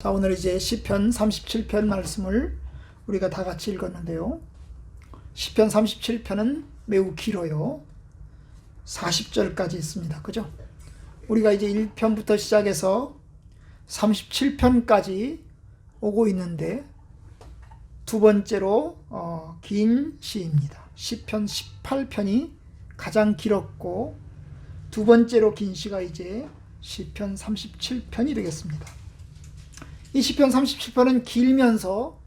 자, 오늘 이제 시편 37편 말씀을 우리가 다 같이 읽었는데요. 시편 37편은 매우 길어요. 40절까지 있습니다. 그죠? 우리가 이제 1편부터 시작해서 37편까지 오고 있는데 두 번째로 긴 시입니다. 시편 18편이 가장 길었고 두 번째로 긴 시가 이제 시편 37편이 되겠습니다. 이 시편 37편은 길면서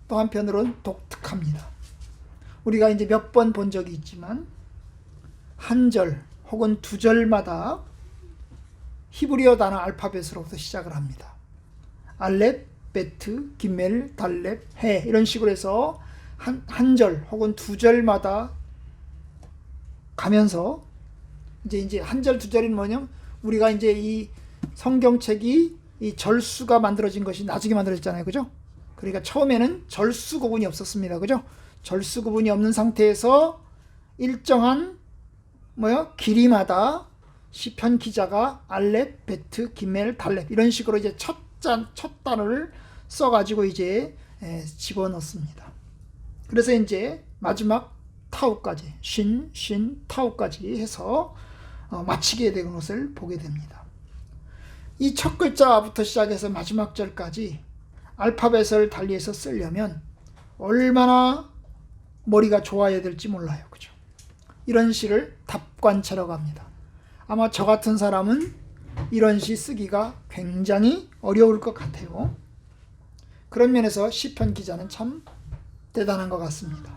또 한편으로는 독특합니다. 우리가 이제 몇 번 본 적이 있지만 한 절 혹은 두 절마다 히브리어 단어 알파벳으로부터 시작을 합니다. 알렙, 베트, 기멜, 달렙, 해 이런 식으로 해서 한 절 혹은 두 절마다 가면서 이제 한 절, 두 절이 뭐냐면 우리가 이제 이 성경책이 이 절수가 만들어진 것이 나중에 만들어졌잖아요. 그죠? 그러니까 처음에는 절수 구분이 없었습니다. 그죠? 절수 구분이 없는 상태에서 일정한 길이마다 시편 기자가 알렙, 베트, 기멜, 달렙 이런 식으로 이제 첫 단어를 써가지고 이제 집어넣습니다. 그래서 이제 마지막 타우까지 신, 타우까지 해서 마치게 되는 것을 보게 됩니다. 이 첫 글자부터 시작해서 마지막 절까지 알파벳을 달리해서 쓰려면 얼마나 머리가 좋아야 될지 몰라요. 그죠? 이런 시를 답관체라고 합니다. 아마 저 같은 사람은 이런 시 쓰기가 굉장히 어려울 것 같아요. 그런 면에서 시편 기자는 참 대단한 것 같습니다.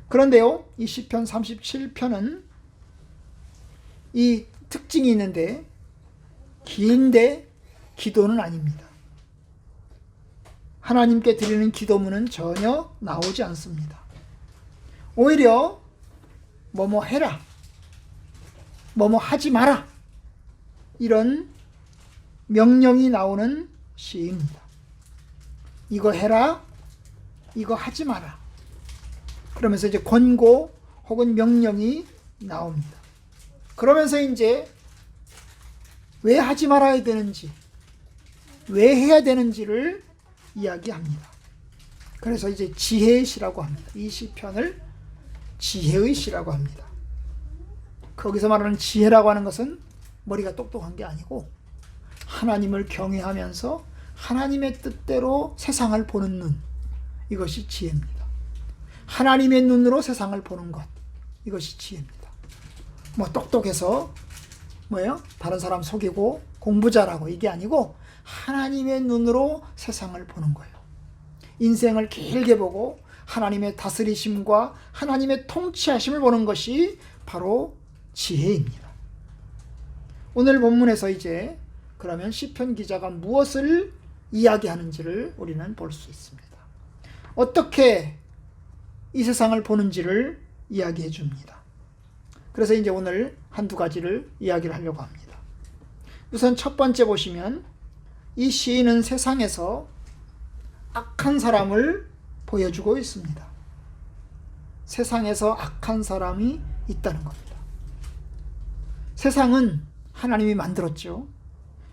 그런데요, 이 시편 37편은 이 특징이 있는데 긴데 기도는 아닙니다. 하나님께 드리는 기도문은 전혀 나오지 않습니다. 오히려 뭐뭐 해라, 뭐뭐 하지 마라 이런 명령이 나오는 시입니다. 이거 해라, 이거 하지 마라 그러면서 이제 권고 혹은 명령이 나옵니다. 그러면서 이제 왜 하지 말아야 되는지, 왜 해야 되는지를 이야기합니다. 그래서 이제 지혜의 시라고 합니다. 이 시편을 지혜의 시라고 합니다. 거기서 말하는 지혜라고 하는 것은 머리가 똑똑한 게 아니고 하나님을 경외하면서 하나님의 뜻대로 세상을 보는 눈, 이것이 지혜입니다. 하나님의 눈으로 세상을 보는 것, 이것이 지혜입니다. 똑똑해서 다른 사람 속이고 공부 잘하고 이게 아니고 하나님의 눈으로 세상을 보는 거예요. 인생을 길게 보고 하나님의 다스리심과 하나님의 통치하심을 보는 것이 바로 지혜입니다. 오늘 본문에서 이제 그러면 시편 기자가 무엇을 이야기하는지를 우리는 볼 수 있습니다. 어떻게 이 세상을 보는지를 이야기해 줍니다. 그래서 이제 오늘 한두 가지를 이야기를 하려고 합니다. 우선 첫 번째 보시면 이 시인은 세상에서 악한 사람을 보여주고 있습니다. 세상에서 악한 사람이 있다는 겁니다. 세상은 하나님이 만들었죠.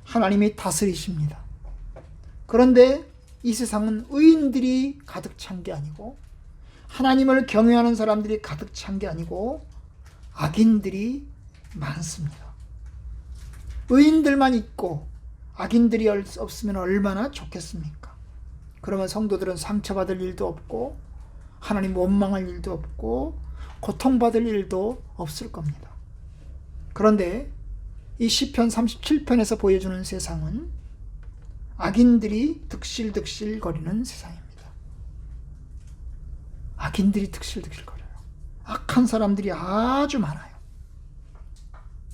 하나님이 다스리십니다. 그런데 이 세상은 의인들이 가득 찬 게 아니고 하나님을 경외하는 사람들이 가득 찬 게 아니고 악인들이 많습니다. 의인들만 있고 악인들이 없으면 얼마나 좋겠습니까? 그러면 성도들은 상처받을 일도 없고 하나님 원망할 일도 없고 고통받을 일도 없을 겁니다. 그런데 이 시편 37편에서 보여주는 세상은 악인들이 득실득실 거리는 세상입니다. 악인들이 득실득실 거려요. 악한 사람들이 아주 많아요.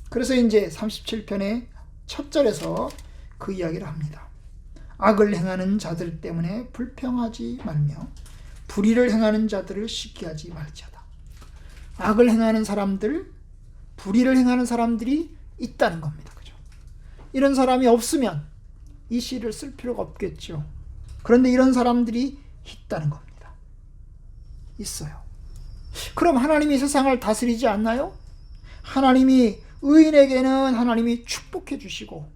그래서 이제 37편의 첫 절에서 그 이야기를 합니다. 악을 행하는 자들 때문에 불평하지 말며 불의를 행하는 자들을 시기하지 말지어다. 악을 행하는 사람들, 불의를 행하는 사람들이 있다는 겁니다. 그죠? 이런 사람이 없으면 이 시를 쓸 필요가 없겠죠. 그런데 이런 사람들이 있다는 겁니다. 있어요. 그럼 하나님이 세상을 다스리지 않나요? 하나님이 의인에게는 하나님이 축복해 주시고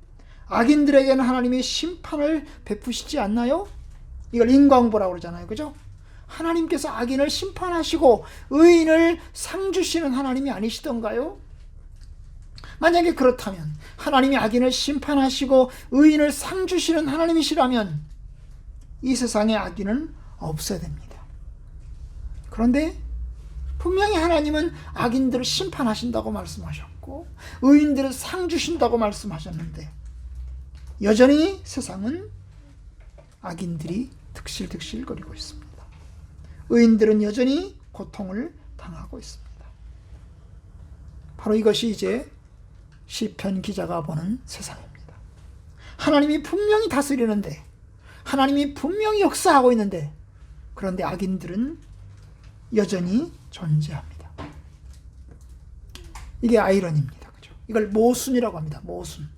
악인들에게는 하나님이 심판을 베푸시지 않나요? 이걸 인과응보라고 그러잖아요. 그죠? 하나님께서 악인을 심판하시고 의인을 상 주시는 하나님이 아니시던가요? 만약에 그렇다면 하나님이 악인을 심판하시고 의인을 상 주시는 하나님이시라면 이 세상에 악인은 없어야 됩니다. 그런데 분명히 하나님은 악인들을 심판하신다고 말씀하셨고 의인들을 상 주신다고 말씀하셨는데 여전히 세상은 악인들이 득실득실거리고 있습니다. 의인들은 여전히 고통을 당하고 있습니다. 바로 이것이 이제 시편 기자가 보는 세상입니다. 하나님이 분명히 다스리는데 하나님이 분명히 역사하고 있는데 그런데 악인들은 여전히 존재합니다. 이게 아이러니입니다. 그죠? 이걸 모순이라고 합니다. 모순.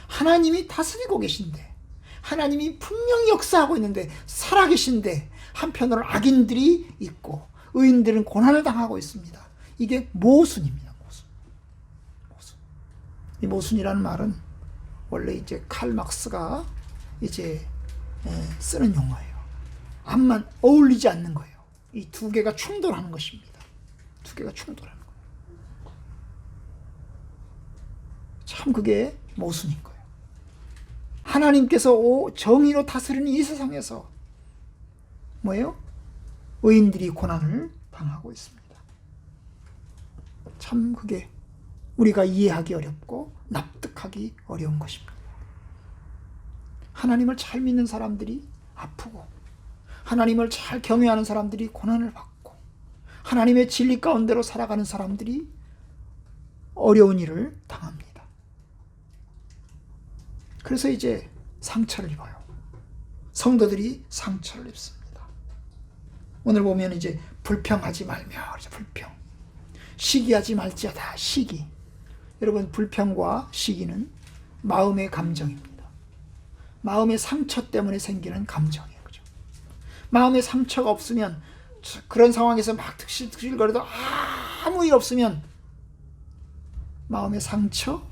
하나님이 다스리고 계신데 하나님이 분명히 역사하고 있는데 살아계신데 한편으로 악인들이 있고 의인들은 고난을 당하고 있습니다. 이게 모순입니다. 모순. 이 모순이라는 말은 원래 이제 칼 막스가 이제 쓰는 용어예요. 암만 어울리지 않는 거예요. 이 두 개가 충돌하는 것입니다. 두 개가 충돌하는 거예요. 참 그게 모순인 거예요. 하나님께서 정의로 다스리는 이 세상에서 뭐예요? 의인들이 고난을 당하고 있습니다. 참 그게 우리가 이해하기 어렵고 납득하기 어려운 것입니다. 하나님을 잘 믿는 사람들이 아프고 하나님을 잘 경외하는 사람들이 고난을 받고 하나님의 진리 가운데로 살아가는 사람들이 어려운 일을 당합니다. 그래서 이제 상처를 입어요. 성도들이 상처를 입습니다. 오늘 보면 이제 불평하지 말며 불평. 시기하지 말지어다. 시기. 여러분 불평과 시기는 마음의 감정입니다. 마음의 상처 때문에 생기는 감정이에요. 그죠? 마음의 상처가 없으면 그런 상황에서 막 득실득실거려도 아무 일 없으면 마음의 상처,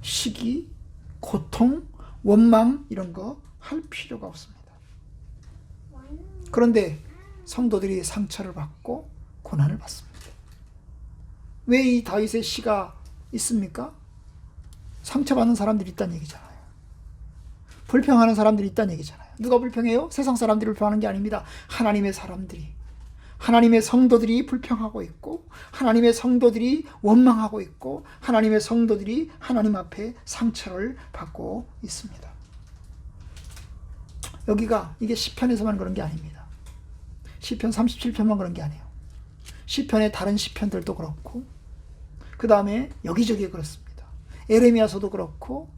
시기, 고통, 원망 이런 거 할 필요가 없습니다. 그런데 성도들이 상처를 받고 고난을 받습니다. 왜 이 다윗의 시가 있습니까? 상처받는 사람들이 있다는 얘기잖아요. 불평하는 사람들이 있다는 얘기잖아요. 누가 불평해요? 세상 사람들이 불평하는 게 아닙니다. 하나님의 사람들이, 하나님의 성도들이 불평하고 있고 하나님의 성도들이 원망하고 있고 하나님의 성도들이 하나님 앞에 상처를 받고 있습니다. 여기가 이게 시편에서만 그런 게 아닙니다. 시편 37편만 그런 게 아니에요. 시편의 다른 시편들도 그렇고 그 다음에 여기저기 그렇습니다. 에레미야서도 그렇고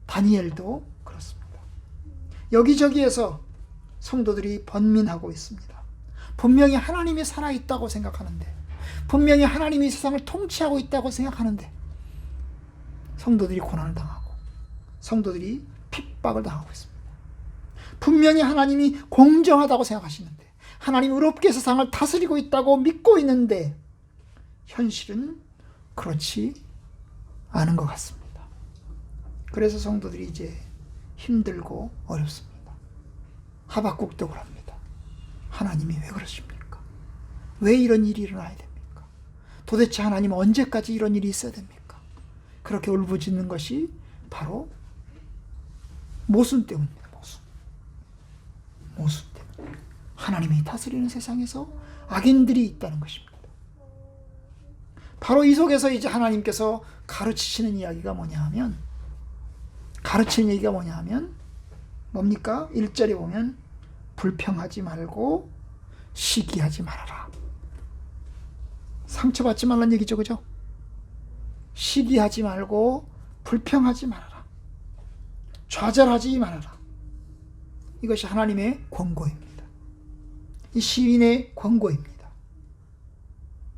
다니엘도 그렇습니다. 여기저기에서 성도들이 번민하고 있습니다. 분명히 하나님이 살아있다고 생각하는데 분명히 하나님이 세상을 통치하고 있다고 생각하는데 성도들이 고난을 당하고 성도들이 핍박을 당하고 있습니다. 분명히 하나님이 공정하다고 생각하시는데 하나님이 의롭게 세상을 다스리고 있다고 믿고 있는데 현실은 그렇지 않은 것 같습니다. 그래서 성도들이 이제 힘들고 어렵습니다. 하박국도 그럽니다. 하나님이 왜 그러십니까? 왜 이런 일이 일어나야 됩니까? 도대체 하나님은 언제까지 이런 일이 있어야 됩니까? 그렇게 울부짖는 것이 바로 모순 때문입니다. 모순 때문에. 하나님이 다스리는 세상에서 악인들이 있다는 것입니다. 바로 이 속에서 이제 하나님께서 가르치시는 이야기가 뭐냐 하면 뭡니까? 1절에 보면 불평하지 말고 시기하지 말아라. 상처받지 말라는 얘기죠. 그죠? 시기하지 말고 불평하지 말아라. 좌절하지 말아라. 이것이 하나님의 권고입니다. 이 시인의 권고입니다.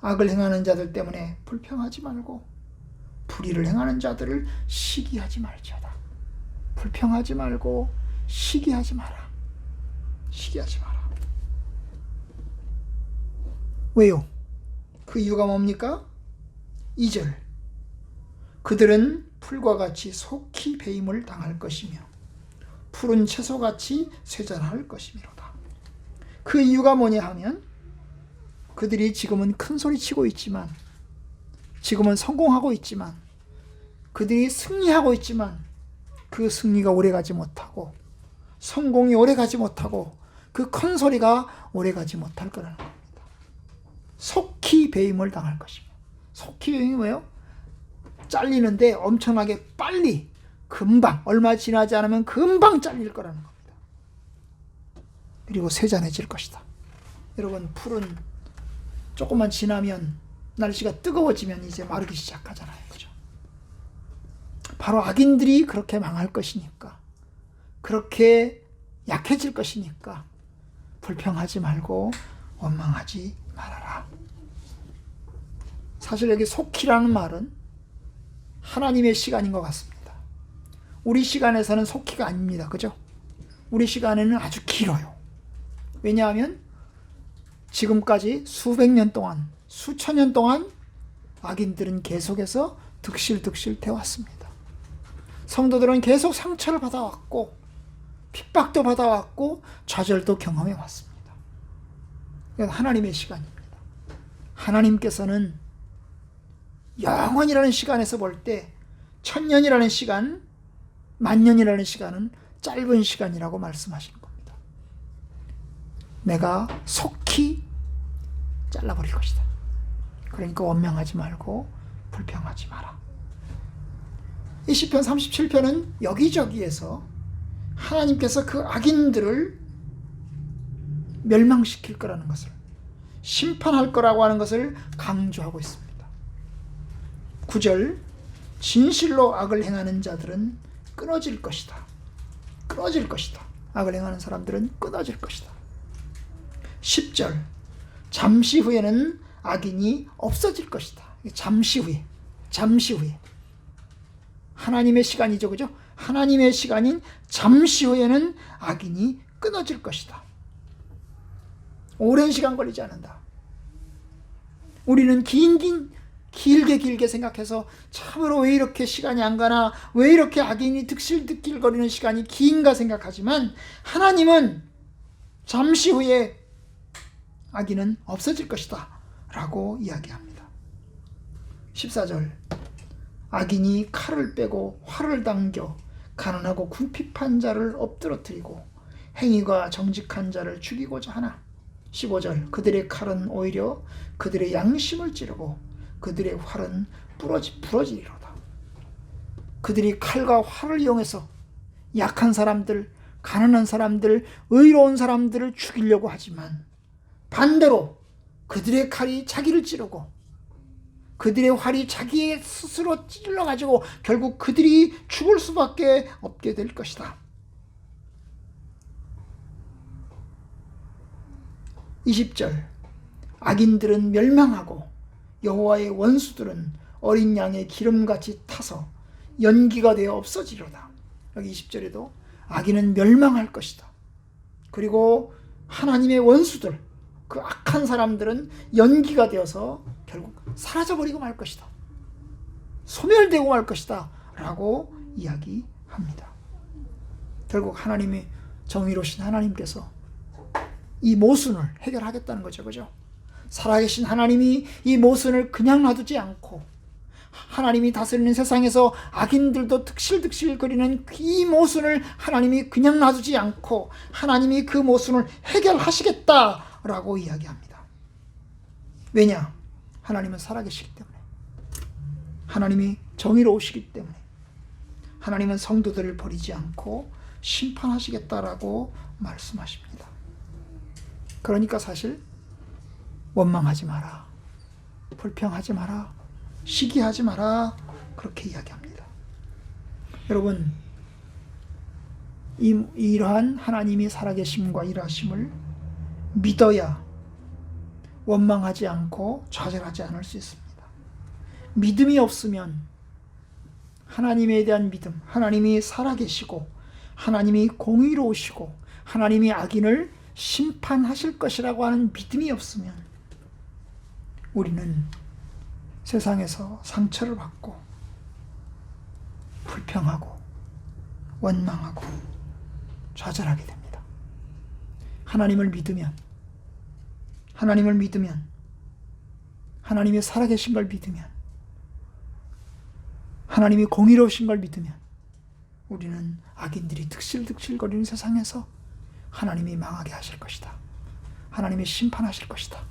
악을 행하는 자들 때문에 불평하지 말고 불의를 행하는 자들을 시기하지 말지어다. 불평하지 말고 시기하지 마라. 시기하지 마라. 왜요? 그 이유가 뭡니까? 2절. 그들은 풀과 같이 속히 배임을 당할 것이며 푸른 채소같이 쇠잔할 것이미로다. 그 이유가 뭐냐 하면 그들이 지금은 큰 소리 치고 있지만, 지금은 성공하고 있지만, 그들이 승리하고 있지만 그 승리가 오래가지 못하고, 성공이 오래가지 못하고, 그 큰 소리가 오래가지 못할 거라는 겁니다. 속히 배임을 당할 것입니다. 속히 배임이 뭐예요? 잘리는데 엄청나게 빨리, 금방, 얼마 지나지 않으면 금방 잘릴 거라는 겁니다. 그리고 쇠잔해질 것이다. 여러분, 풀은 조금만 지나면, 날씨가 뜨거워지면 이제 마르기 시작하잖아요. 그죠? 바로 악인들이 그렇게 망할 것이니까, 그렇게 약해질 것이니까 불평하지 말고 원망하지 말아라. 사실 여기 속히라는 말은 하나님의 시간인 것 같습니다. 우리 시간에서는 속히가 아닙니다. 그죠? 우리 시간에는 아주 길어요. 왜냐하면 지금까지 수백 년 동안, 수천 년 동안 악인들은 계속해서 득실득실 되어왔습니다. 성도들은 계속 상처를 받아왔고, 핍박도 받아왔고, 좌절도 경험해 왔습니다. 이건 하나님의 시간입니다. 하나님께서는 영원이라는 시간에서 볼 때 1000년이라는 시간, 10,000년이라는 시간은 짧은 시간이라고 말씀하시는 겁니다. 내가 속히 잘라버릴 것이다. 그러니까 원망하지 말고 불평하지 마라. 이 시편 37편은 여기저기에서 하나님께서 그 악인들을 멸망시킬 거라는 것을, 심판할 거라고 하는 것을 강조하고 있습니다. 9절, 진실로 악을 행하는 자들은 끊어질 것이다. 끊어질 것이다. 악을 행하는 사람들은 끊어질 것이다. 10절, 잠시 후에는 악인이 없어질 것이다. 잠시 후에, 잠시 후에. 하나님의 시간이죠. 그죠? 하나님의 시간인 잠시 후에는 악인이 끊어질 것이다. 오랜 시간 걸리지 않는다. 우리는 길게 생각해서 참으로 왜 이렇게 시간이 안 가나, 왜 이렇게 악인이 득실득실거리는 시간이 긴가 생각하지만, 하나님은 잠시 후에 악인은 없어질 것이다 라고 이야기합니다. 14절, 악인이 칼을 빼고 활을 당겨 가난하고 궁핍한 자를 엎드러뜨리고 행위가 정직한 자를 죽이고자 하나. 15절, 그들의 칼은 오히려 그들의 양심을 찌르고 그들의 활은 부러지리로다. 그들이 칼과 활을 이용해서 약한 사람들, 가난한 사람들, 의로운 사람들을 죽이려고 하지만, 반대로 그들의 칼이 자기를 찌르고 그들의 활이 자기 스스로 찔러가지고 결국 그들이 죽을 수밖에 없게 될 것이다. 20절, 악인들은 멸망하고 여호와의 원수들은 어린 양의 기름같이 타서 연기가 되어 없어지리로다. 여기 20절에도 악인은 멸망할 것이다. 그리고 하나님의 원수들, 그 악한 사람들은 연기가 되어서 결국 사라져버리고 말 것이다. 소멸되고 말 것이다 라고 이야기합니다. 결국 하나님의 정의로우신 하나님께서 이 모순을 해결하겠다는 거죠. 그죠? 살아계신 하나님이 이 모순을 그냥 놔두지 않고, 하나님이 다스리는 세상에서 악인들도 득실득실거리는 이 모순을 하나님이 그냥 놔두지 않고 하나님이 그 모순을 해결하시겠다라고 이야기합니다. 왜냐? 하나님은 살아계시기 때문에, 하나님이 정의로우시기 때문에, 하나님은 성도들을 버리지 않고 심판하시겠다라고 말씀하십니다. 그러니까 사실 원망하지 마라, 불평하지 마라, 시기하지 마라, 그렇게 이야기합니다. 여러분, 이러한 하나님이 살아계심과 일하심을 믿어야 원망하지 않고 좌절하지 않을 수 있습니다. 믿음이 없으면, 하나님에 대한 믿음, 하나님이 살아계시고 하나님이 공의로우시고 하나님이 악인을 심판하실 것이라고 하는 믿음이 없으면 우리는 세상에서 상처를 받고 불평하고 원망하고 좌절하게 됩니다. 하나님을 믿으면, 하나님의 살아계신 걸 믿으면, 하나님이 공의로우신 걸 믿으면 우리는 악인들이 득실득실거리는 세상에서 하나님이 망하게 하실 것이다. 하나님이 심판하실 것이다.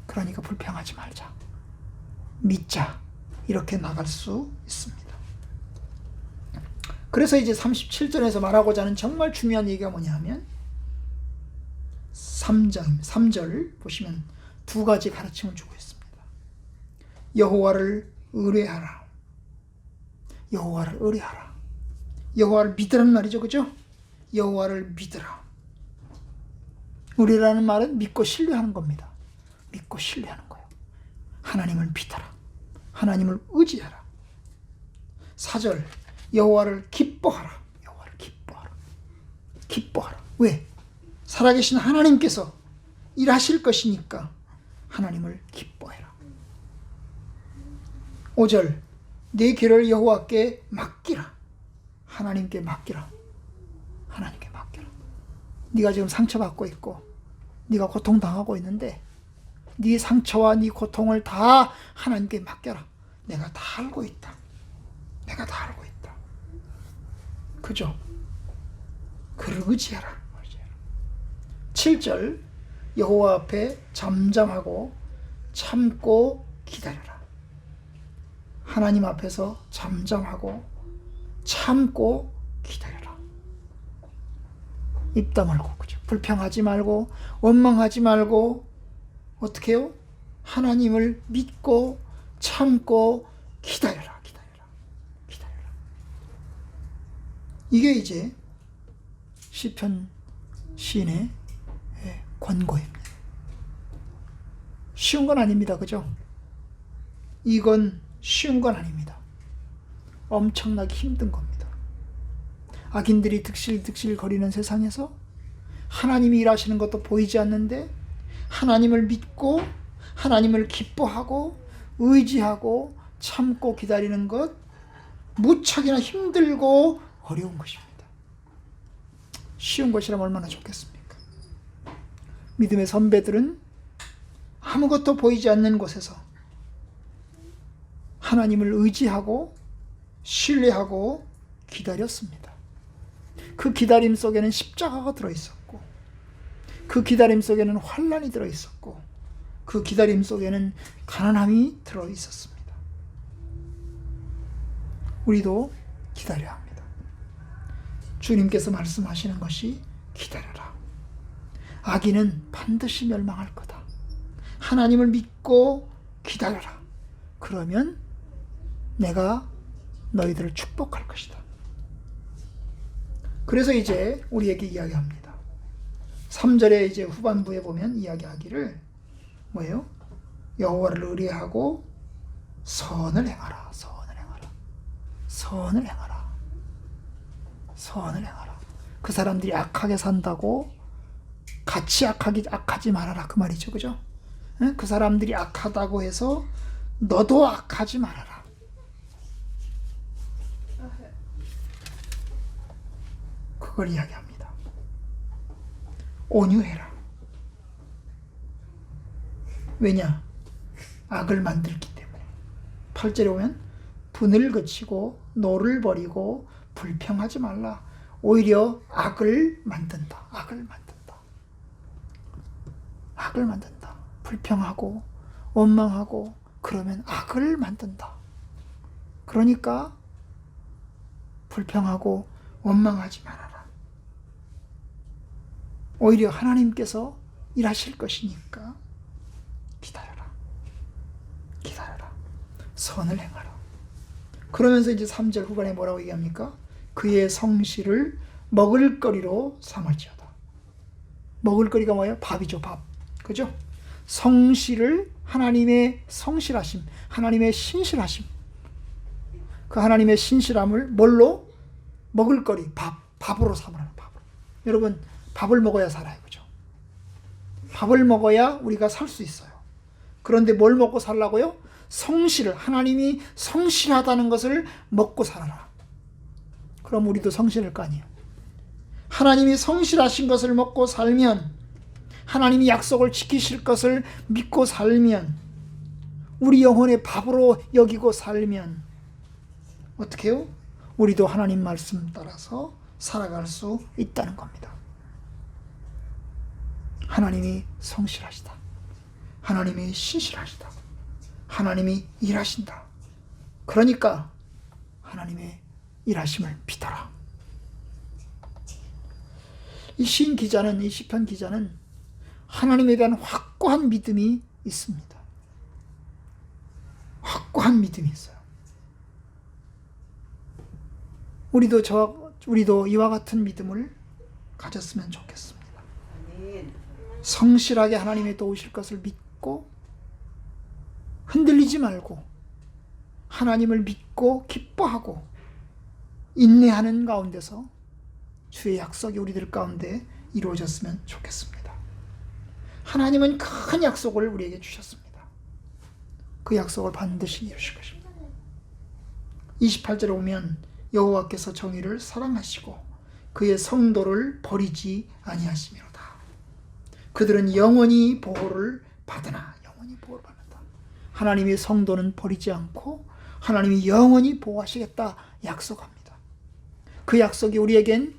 그러니까 불평하지 말자. 믿자. 이렇게 나갈 수 있습니다. 그래서 이제 37절에서 말하고자 하는 정말 중요한 얘기가 뭐냐 하면 3절 보시면 두 가지 가르침을 주고 있습니다. 여호와를 의뢰하라. 여호와를 의뢰하라. 여호와를 믿으라는 말이죠. 그죠? 여호와를 믿으라. 의뢰라는 말은 믿고 신뢰하는 겁니다. 믿고 신뢰하는 거예요. 하나님을 믿어라. 하나님을 의지하라. 4절 여호와를 기뻐하라. 여호와를 기뻐하라. 기뻐하라. 왜? 살아계신 하나님께서 일하실 것이니까 하나님을 기뻐해라. 5절 내 길을 여호와께 맡기라. 하나님께 맡기라. 하나님께 맡기라. 네가 지금 상처받고 있고 네가 고통당하고 있는데 네 상처와 네 고통을 다 하나님께 맡겨라. 내가 다 알고 있다. 내가 다 알고 있다. 그죠? 그를 의지하라. 7절 여호와 앞에 잠잠하고 참고 기다려라. 하나님 앞에서 잠잠하고 참고 기다려라. 입 다물고, 그죠? 불평하지 말고 원망하지 말고 어떻게 해요? 하나님을 믿고 참고 기다려라. 기다려라. 이게 이제 시편 시인의 권고입니다. 쉬운 건 아닙니다. 그죠? 이건 쉬운 건 아닙니다. 엄청나게 힘든 겁니다. 악인들이 득실득실 거리는 세상에서 하나님이 일하시는 것도 보이지 않는데 하나님을 믿고 하나님을 기뻐하고 의지하고 참고 기다리는 것 무척이나 힘들고 어려운 것입니다. 쉬운 것이라면 얼마나 좋겠습니까? 믿음의 선배들은 아무것도 보이지 않는 곳에서 하나님을 의지하고 신뢰하고 기다렸습니다. 그 기다림 속에는 십자가가 들어있었고 그 기다림 속에는 환난이 들어있었고 그 기다림 속에는 가난함이 들어있었습니다. 우리도 기다려야 합니다. 주님께서 말씀하시는 것이 기다려라. 악인은 반드시 멸망할 거다. 하나님을 믿고 기다려라. 그러면 내가 너희들을 축복할 것이다. 그래서 이제 우리에게 이야기합니다. 3절에 이제 후반부에 보면 이야기하기를 뭐예요? 여호와를 의뢰하고 선을 행하라. 선을 행하라. 그 사람들이 악하게 산다고 같이 악하지 말아라. 그 말이죠. 그죠? 그 사람들이 악하다고 해서 너도 악하지 말아라. 그걸 이야기합니다. 온유해라. 왜냐? 악을 만들기 때문에. 8절에 보면 분을 그치고 노를 버리고 불평하지 말라. 오히려 악을 만든다. 불평하고 원망하고 그러면 악을 만든다. 그러니까 불평하고 원망하지 말아라. 오히려 하나님께서 일하실 것이니까 기다려라. 선을 행하라. 그러면서 이제 3절 후반에 뭐라고 얘기합니까? 그의 성실을 먹을거리로 삼을지어다. 먹을거리가 뭐예요? 밥이죠. 밥. 그죠? 성실을 하나님의 성실하심, 하나님의 신실하심. 그 하나님의 신실함을 뭘로? 먹을거리, 밥으로 삼으라는 밥으로. 여러분, 밥을 먹어야 살아요. 그죠? 밥을 먹어야 우리가 살 수 있어요. 그런데 뭘 먹고 살라고요? 성실을, 하나님이 성실하다는 것을 먹고 살아라. 그럼 우리도 성실할 거 아니에요. 하나님이 성실하신 것을 먹고 살면, 하나님이 약속을 지키실 것을 믿고 살면, 우리 영혼의 밥으로 여기고 살면 어떻게 해요? 우리도 하나님 말씀 따라서 살아갈 수 있다는 겁니다. 하나님이 성실하시다. 하나님이 신실하시다. 하나님이 일하신다. 그러니까 하나님의 일하심을 믿어라. 이 시인 기자는, 이 시편 기자는 하나님에 대한 확고한 믿음이 있습니다. 확고한 믿음이 있어요. 우리도 이와 같은 믿음을 가졌으면 좋겠습니다. 성실하게 하나님의 도우실 것을 믿고 흔들리지 말고 하나님을 믿고 기뻐하고 인내하는 가운데서 주의 약속이 우리들 가운데 이루어졌으면 좋겠습니다. 하나님은 큰 약속을 우리에게 주셨습니다. 그 약속을 반드시 이루실 것입니다. 28절에 보면 여호와께서 정의를 사랑하시고 그의 성도를 버리지 아니하시미로다. 그들은 영원히 보호를 받으나. 영원히 보호를 받는다. 하나님의 성도는 버리지 않고 하나님이 영원히 보호하시겠다 약속합니다. 그 약속이 우리에겐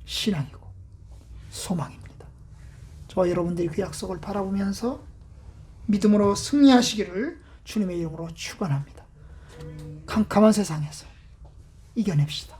신앙이고 소망입니다. 저와 여러분들이 그 약속을 바라보면서 믿음으로 승리하시기를 주님의 이름으로 축원합니다. 캄캄한 세상에서 이겨냅시다.